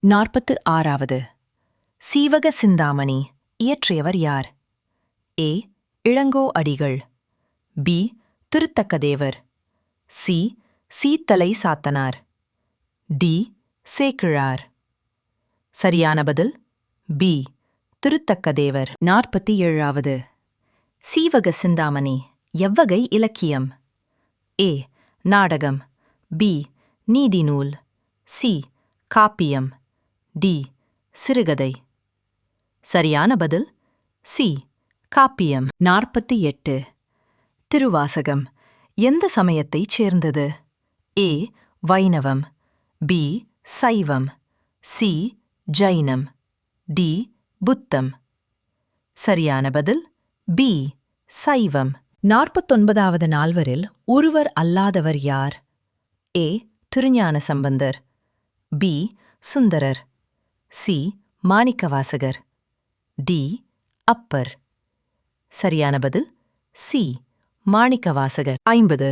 46வது சீவக சிந்தாமணி இயற்றியவர் யார்? A. Ilango Adigal. B. Thiruthakkadevar. C. Seethalai Sathanar. D. Sekkizhar. சரியான பதில் பி. திருத்தக்கதேவர். 47வது சீவக சிந்தாமணி எவ்வகை இலக்கியம்? ஏ. நாடகம். பி. நீதிநூல். சி. காப்பியம். டி. சிறுகதை. சரியான பதில் சி. காப்பியம். 48 திருவாசகம் எந்த சமயத்தைச் சேர்ந்தது? ஏ. வைணவம். பி. சைவம். சி. ஜைனம். டி. புத்தம். சரியான பதில் பி. சைவம். 49வது நால்வரில் ஒருவர் அல்லாதவர் யார்? A. Thirugnana Sambandar. B. Sundarar. C. Manikkavasagar. D. Appar. சரியான பதில் சி. மாணிக்கவாசகர். 50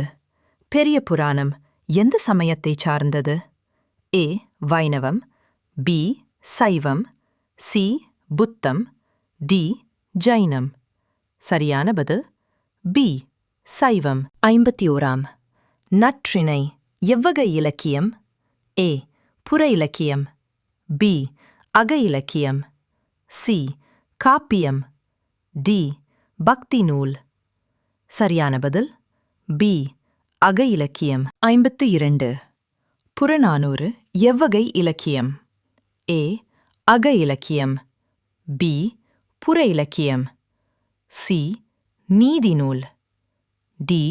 பெரிய புராணம் எந்த சமயத்தைச் சார்ந்தது? ஏ. வைணவம். பி. சைவம். சி. புத்தம். டி. ஜைனம். சரியான பதில் பி. சைவம். 51 நற்றிணை எவ்வகை இலக்கியம்? ஏ. புற இலக்கியம். பி. அக இலக்கியம். சி. காப்பியம். டி. பக்தி நூல். சரியான பதில் பி. அக இலக்கியம். 52 புறநானூறு எவ்வகை இலக்கியம்? ஏ. அக இலக்கியம். பி. புற இலக்கியம். சி. நீதிநூல். டி.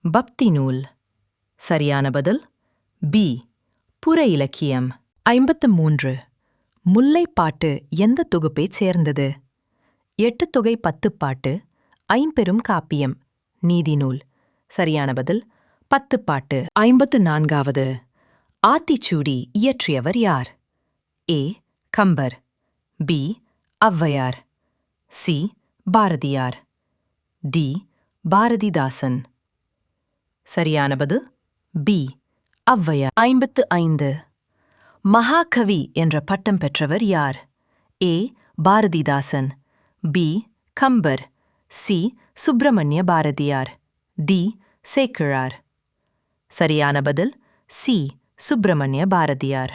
பக்தி நூல். சரியான பதில் பி. புற இலக்கியம். 53 முல்லைப்பாட்டு எந்த தொகுப்பைச் சேர்ந்தது? எட்டுத்தொகை பத்துப்பாட்டு. ஐம்பெரும் காப்பியம். நீதிநூல். சரியான பதில் பத்துப்பாட்டு. 54வது ஆத்திச்சூடி இயற்றியவர் யார்? A. Kambar. B. Avvaiyar. C. Bharathiyar. D. Bharathidasan. சரியான பதில் பி. ஔவையார். 55 மகாகவி என்ற பட்டம் பெற்றவர் யார்? A. Bharathidasan. B. Kambar. C. Subramania Bharathiyar. D. Sekkizhar. சரியான பதில் சி. சுப்பிரமணிய பாரதியார்.